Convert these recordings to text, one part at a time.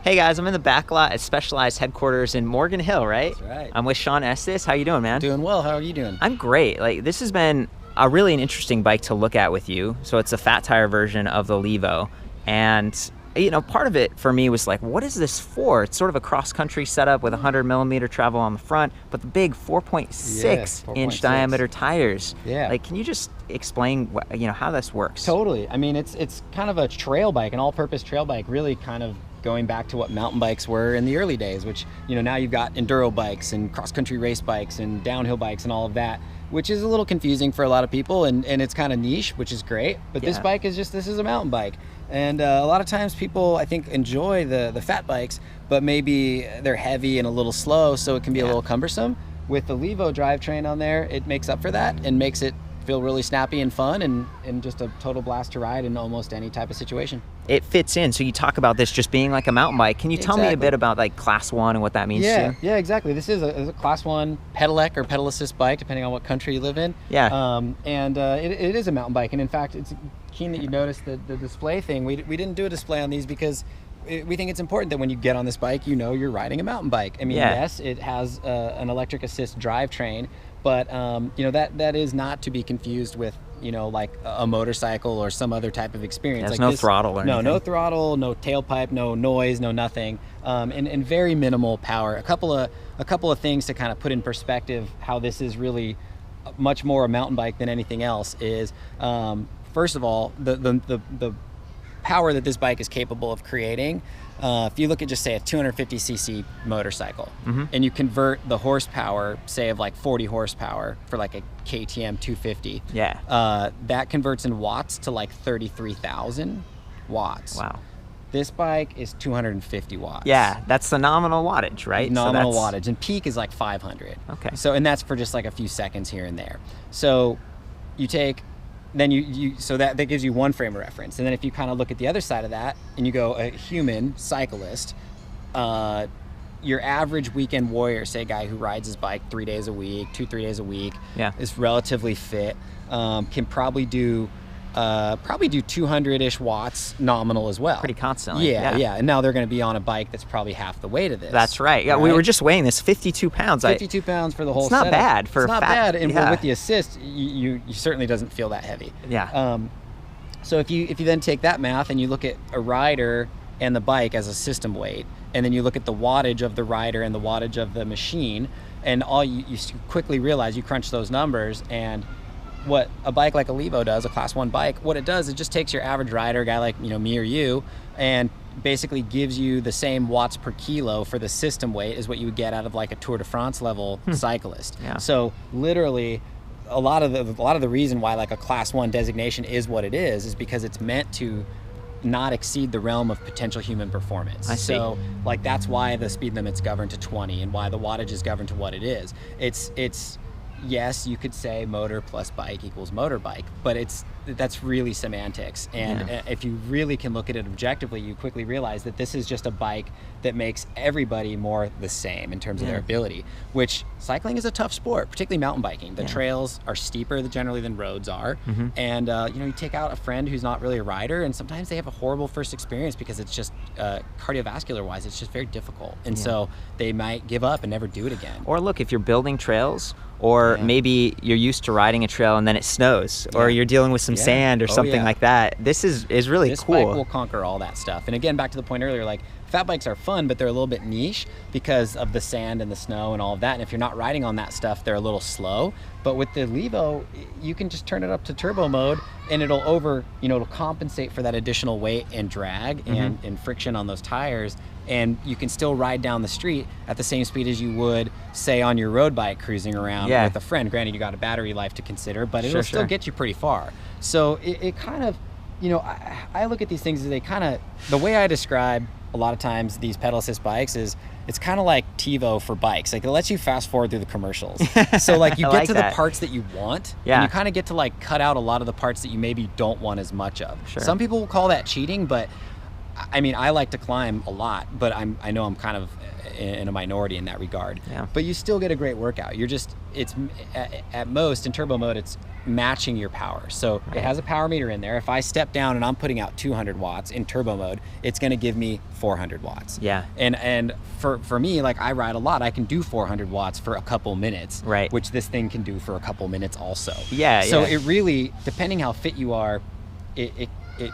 Hey guys, I'm in the back lot at Specialized headquarters in Morgan Hill, right? That's right. I'm with Sean Estes. How you doing, man? Doing well. How are you doing? I'm great. Like, this has been really an interesting bike to look at with you. So it's a fat tire version of the Levo. And, you know, part of it for me was like, what is this for? It's sort of a cross-country setup with 100mm travel on the front, but the big 4.6 inch diameter tires. Yeah. Like, can you just explain how this works? Totally. I mean, it's kind of a trail bike, an all-purpose trail bike, really kind of going back to what mountain bikes were in the early days, which, now you've got enduro bikes and cross-country race bikes and downhill bikes and all of that, which is a little confusing for a lot of people, and it's kind of niche, which is great. But this bike is this is a mountain bike. And a lot of times people, I think, enjoy the fat bikes, but maybe they're heavy and a little slow, so it can be a little cumbersome. With the Levo drivetrain on there, it makes up for that and makes it feel really snappy and fun and just a total blast to ride in almost any type of situation. It fits in. So you talk about this just being like a mountain bike. Can you tell me a bit about like Class 1 and what that means too? Yeah, exactly. This is a Class 1 Pedelec or pedal assist bike, depending on what country you live in. Yeah. It is a mountain bike. And in fact, it's keen that you noticed the display thing. We didn't do a display on these because we think it's important that when you get on this bike, you're riding a mountain bike. I mean, yes, it has an electric assist drivetrain, but that is not to be confused with like a motorcycle or some other type of experience. There's like no throttle or anything. No throttle, no tailpipe, no noise, no nothing, and very minimal power. A couple of things to kind of put in perspective how this is really much more a mountain bike than anything else is, first of all, the power that this bike is capable of creating. If you look at just say a 250cc motorcycle, and you convert the horsepower, say of like 40 horsepower for like a KTM 250, that converts in watts to like 33,000 watts. Wow. This bike is 250 watts. Yeah, that's the nominal wattage, right? Nominal wattage, and peak is like 500. Okay. So, and that's for just like a few seconds here and there. So you take, then so that gives you one frame of reference. And then if you kind of look at the other side of that and you go a human cyclist, your average weekend warrior, say a guy who rides his bike 3 days a week, 2-3 days a week, is relatively fit, can probably do 200-ish watts nominal as well. Pretty constantly. Yeah. And now they're going to be on a bike that's probably half the weight of this. That's right. Yeah, we were just weighing this, 52 pounds. 52 pounds for the whole setup. It's not bad for It's not bad, and with the assist, you certainly doesn't feel that heavy. Yeah. So if you then take that math and you look at a rider and the bike as a system weight, and then you look at the wattage of the rider and the wattage of the machine, and all you quickly realize, you crunch those numbers, and what a bike like a Levo does, a Class 1 bike, what it does, it just takes your average rider, a guy like me or you, and basically gives you the same watts per kilo for the system weight as what you would get out of like a Tour de France level cyclist. Yeah. So literally, a lot of the reason why like a Class 1 designation is what it is because it's meant to not exceed the realm of potential human performance. I see. So like that's why the speed limit's governed to 20 and why the wattage is governed to what it is. It's yes, you could say motor plus bike equals motorbike, but that's really semantics. And if you really can look at it objectively, you quickly realize that this is just a bike that makes everybody more the same in terms of their ability, which cycling is a tough sport, particularly mountain biking. The trails are steeper generally than roads are. And you take out a friend who's not really a rider, and sometimes they have a horrible first experience because it's just cardiovascular wise, it's just very difficult. And so they might give up and never do it again. Or look, if you're building trails, or maybe you're used to riding a trail and then it snows, or you're dealing with some sand or something like that. This is really this cool. This bike will conquer all that stuff. And again, back to the point earlier, like fat bikes are fun, but they're a little bit niche because of the sand and the snow and all of that. And if you're not riding on that stuff, they're a little slow. But with the Levo, you can just turn it up to turbo mode and it'll compensate for that additional weight and drag and friction on those tires. And you can still ride down the street at the same speed as you would, say, on your road bike cruising around with a friend. Granted, you got a battery life to consider, but it'll still get you pretty far. So it kind of, I look at these things as the way I describe a lot of times these pedal assist bikes is it's kind of like TiVo for bikes. Like it lets you fast forward through the commercials. So like you get to the parts that you want, and you kind of get to like cut out a lot of the parts that you maybe don't want as much of. Some people will call that cheating, but I mean, I like to climb a lot, but I know I'm kind of in a minority in that regard. Yeah. But you still get a great workout. It's at most in turbo mode, it's matching your power. So it has a power meter in there. If I step down and I'm putting out 200 watts in turbo mode, it's going to give me 400 watts. Yeah. And for me, like, I ride a lot, I can do 400 watts for a couple minutes, right, which this thing can do for a couple minutes also. Yeah. So it really, depending how fit you are, it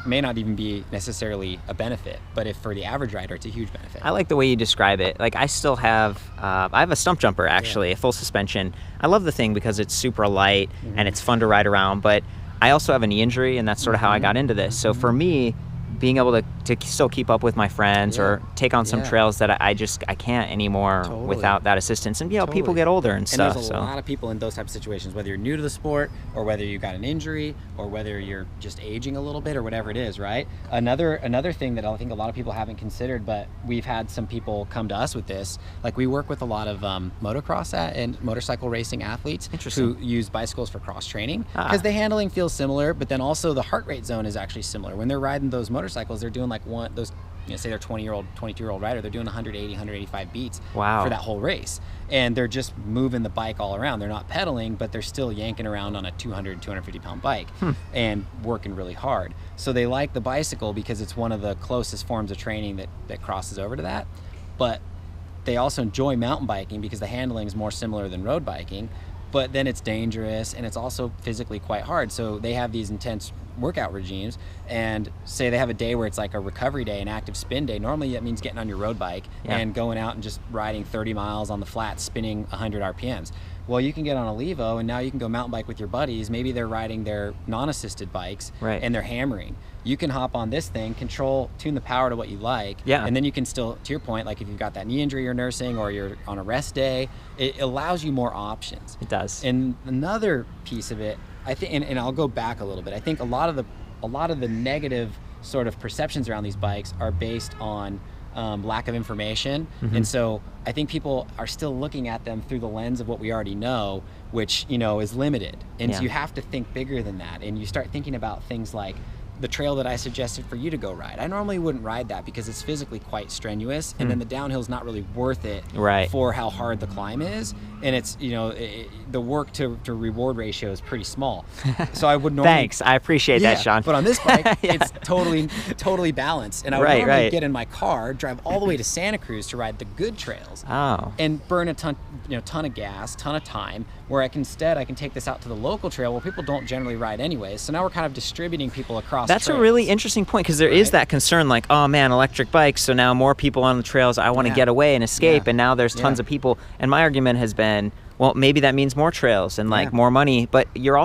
may not even be necessarily a benefit, but if for the average rider, it's a huge benefit. I like the way you describe it. Like, I still have, I have a stump jumper, actually, a full suspension. I love the thing because it's super light and it's fun to ride around, but I also have a knee injury, and that's sort of how I got into this. So for me, being able to still keep up with my friends or take on some trails that I can't anymore without that assistance. And, people get older and stuff. And there's a lot of people in those types of situations, whether you're new to the sport or whether you got an injury or whether you're just aging a little bit or whatever it is, right? Another thing that I think a lot of people haven't considered, but we've had some people come to us with this, like, we work with a lot of motocross and motorcycle racing athletes who use bicycles for cross training, because the handling feels similar, but then also the heart rate zone is actually similar. When they're riding those motorcycles, they're doing like say they're 20-year-old, 22-year-old rider, they're doing 180, 185 beats for that whole race. And they're just moving the bike all around. They're not pedaling, but they're still yanking around on a 200, 250 pound bike and working really hard. So they like the bicycle because it's one of the closest forms of training that crosses over to that. But they also enjoy mountain biking because the handling is more similar than road biking, but then it's dangerous and it's also physically quite hard. So they have these intense workout regimes, and say they have a day where it's like a recovery day, an active spin day. Normally that means getting on your road bike and going out and just riding 30 miles on the flat, spinning 100 RPMs. Well, you can get on a Levo and now you can go mountain bike with your buddies. Maybe they're riding their non-assisted bikes and they're hammering. You can hop on this thing, tune the power to what you like, and then you can still, to your point, like if you've got that knee injury you're nursing or you're on a rest day, it allows you more options. It does. And another piece of it, I think, and I'll go back a little bit, I think a lot of the negative sort of perceptions around these bikes are based on lack of information. And so I think people are still looking at them through the lens of what we already know, which, is limited. And so you have to think bigger than that. And you start thinking about things like the trail that I suggested for you to go ride. I normally wouldn't ride that because it's physically quite strenuous, and then the downhill's not really worth it for how hard the climb is. And it's, the work to reward ratio is pretty small. So I would normally... Thanks, I appreciate that, Sean. But on this bike, it's totally balanced. And I would normally get in my car, drive all the way to Santa Cruz to ride the good trails, and burn a ton of gas, ton of time, where I can take this out to the local trail where people don't generally ride anyways. So now we're kind of distributing people across That's trails. a really interesting point, because there is that concern, like, oh man, electric bikes, so now more people on the trails, I want to get away and escape, and now there's tons of people. And my argument has been, well, maybe that means more trails and like more money, but you're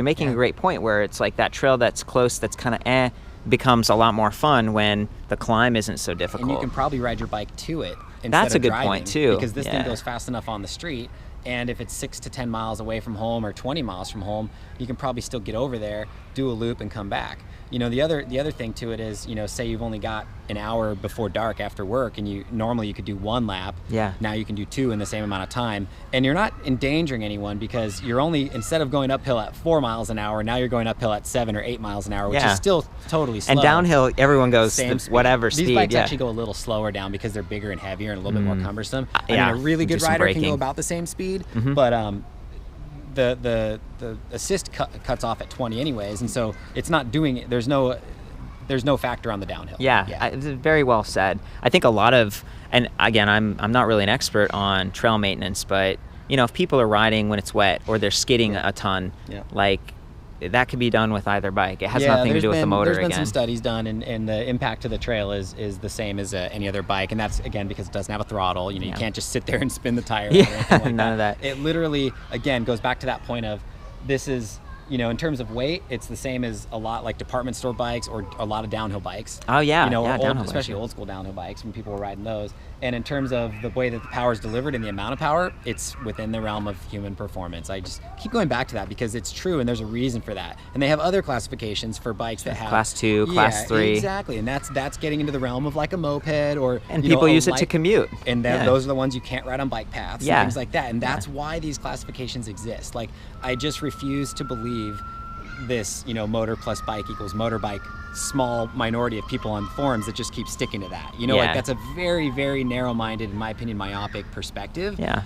making a great point where it's like that trail that's close, that's kind of becomes a lot more fun when the climb isn't so difficult. And you can probably ride your bike to it instead That's a of good driving, point too. because this thing goes fast enough on the street. And if it's 6 to 10 miles away from home or 20 miles from home, you can probably still get over there, do a loop, and come back. The other thing to it is, say you've only got an hour before dark after work, and normally you could do 1 lap. Yeah. Now you can do 2 in the same amount of time, and you're not endangering anyone, because you're instead of going uphill at 4 miles an hour, now you're going uphill at 7 or 8 miles an hour, which is still totally slow. And downhill, everyone goes whatever speed. These bikes actually go a little slower down because they're bigger and heavier and a little bit more cumbersome. A really good rider can go about the same speed, but the assist cuts off at 20 anyways, and so it's not doing it. There's no factor on the downhill. It's very well said. I think a lot of, and again, I'm not really an expert on trail maintenance, but if people are riding when it's wet or they're skidding a ton, like, that could be done with either bike. It has nothing to do with the motor. There's been some studies done, and the impact to the trail is the same as any other bike, and that's, again, because it doesn't have a throttle. You can't just sit there and spin the tire. None of that. It literally, again, goes back to that point of, this is, in terms of weight, it's the same as a lot like department store bikes or a lot of downhill bikes. Oh yeah, downhill especially old school downhill bikes when people were riding those. And in terms of the way that the power is delivered and the amount of power, it's within the realm of human performance. I just keep going back to that because it's true, and there's a reason for that. And they have other classifications for bikes that have class 2, class 3. Exactly, and that's getting into the realm of like a moped and people use it to commute. And those are the ones you can't ride on bike paths and things like that. And that's why these classifications exist. Like, I just refuse to believe this, you know, motor plus bike equals motorbike small minority of people on forums that just keep sticking to that. You know, like that's a very, very narrow-minded, in my opinion, myopic perspective. Yeah.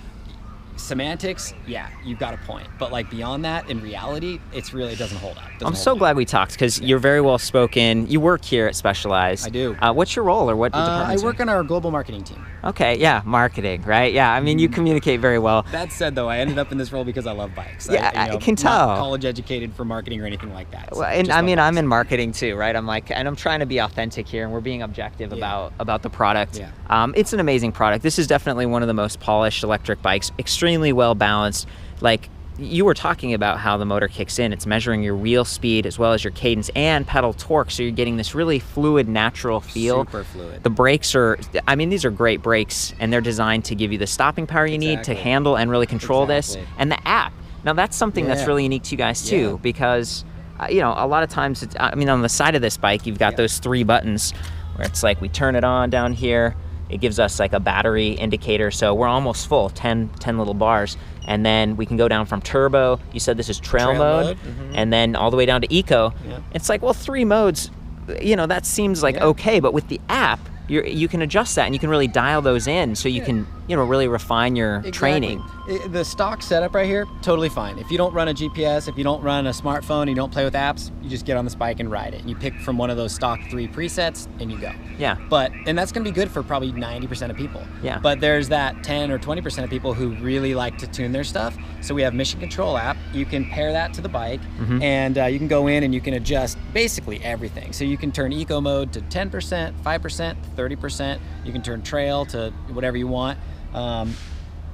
Semantics, yeah, you've got a point. But like beyond that, in reality, it doesn't hold up. I'm so glad we talked, because you're very well spoken. You work here at Specialized. I do. What's your role, or what department? I work on our global marketing team. Okay, yeah, marketing, right? Yeah, I mean, you communicate very well. That said, though, I ended up in this role because I love bikes. Yeah, I can tell. Not college educated for marketing or anything like that. Well, and I mean, I'm in marketing too, right? I'm like, and I'm trying to be authentic here, and we're being objective about the product. Yeah. It's an amazing product. This is definitely one of the most polished electric bikes, extremely well balanced. Like, you were talking about how the motor kicks in. It's measuring your wheel speed as well as your cadence and pedal torque, so you're getting this really fluid, natural feel. Super fluid. The brakes are, I mean, these are great brakes, and they're designed to give you the stopping power you need to handle and really control this. And the app. Now, that's something that's really unique to you guys too, because, you know, a lot of times, I mean, on the side of this bike, you've got those 3 buttons where it's like we turn it on down here. It gives us like a battery indicator, so we're almost full, 10 little bars. And then we can go down from turbo. You said this is trail mode. And then all the way down to eco. It's like, well, 3 modes, you know, that seems like okay, but with the app, you can adjust that, and you can really dial those in, so you can, you know, really refine your training. The stock setup right here, totally fine. If you don't run a GPS, if you don't run a smartphone, you don't play with apps, you just get on this bike and ride it. And you pick from one of those stock 3 presets and you go. Yeah. And that's gonna be good for probably 90% of people. Yeah. But there's that 10 or 20% of people who really like to tune their stuff. So we have Mission Control app. You can pair that to the bike, and you can go in and you can adjust basically everything. So you can turn eco mode to 10%, 5%, 30%. You can turn trail to whatever you want.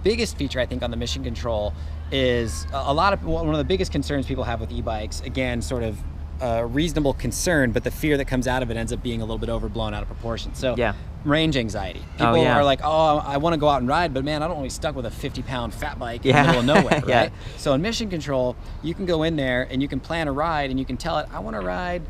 Biggest feature, I think, on the Mission Control is one of the biggest concerns people have with e-bikes, again, sort of a reasonable concern, but the fear that comes out of it ends up being a little bit overblown out of proportion. So range anxiety. People are like, oh, I want to go out and ride, but man, I don't want to be stuck with a 50-pound fat bike in the middle of nowhere, right? So in Mission Control, you can go in there and you can plan a ride, and you can tell it, I want to ride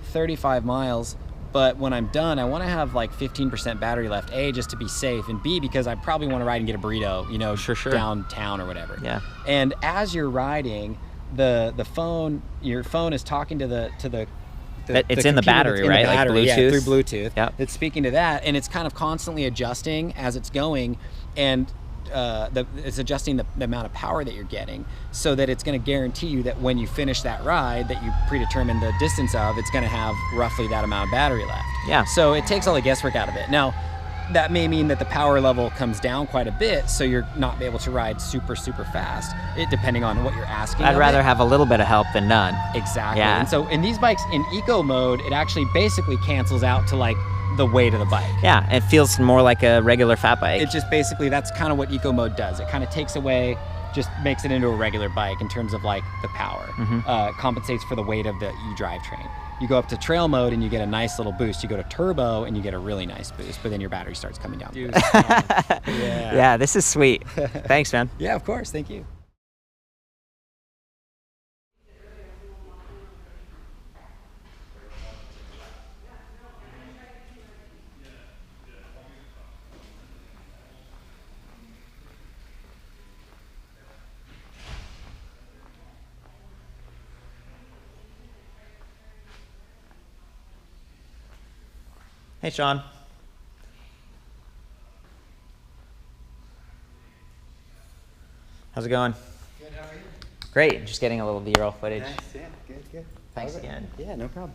35 miles, but when I'm done, I want to have like 15% battery left, A, just to be safe, and B, because I probably want to ride and get a burrito, you know, downtown or whatever. Yeah. And as you're riding, your phone is talking to it's in the battery, right? Like Bluetooth? Yeah, through Bluetooth. Yep. It's speaking to that, and it's kind of constantly adjusting as it's going, and it's adjusting the amount of power that you're getting, so that it's going to guarantee you that when you finish that ride that you predetermine the distance of, it's going to have roughly that amount of battery left. Yeah. So it takes all the guesswork out of it. Now, that may mean that the power level comes down quite a bit, so you're not able to ride super, super fast, depending on what you're asking. I'd rather have a little bit of help than none. Exactly. Yeah. And so in these bikes, in eco mode, it actually basically cancels out to like the weight of the bike. Yeah, it feels more like a regular fat bike. It just basically, that's kind of what eco mode does. It kind of takes away, just makes it into a regular bike in terms of like the power. Compensates for the weight of the e-drivetrain. You go up to trail mode and you get a nice little boost. You go to turbo and you get a really nice boost, but then your battery starts coming down. Yeah, this is sweet. Thanks, man. Yeah, of course. Thank you. Hey, Sean. How's it going? Good, how are you? Great. Just getting a little B-roll footage. Nice, yeah, good. Thanks again. Yeah, no problem.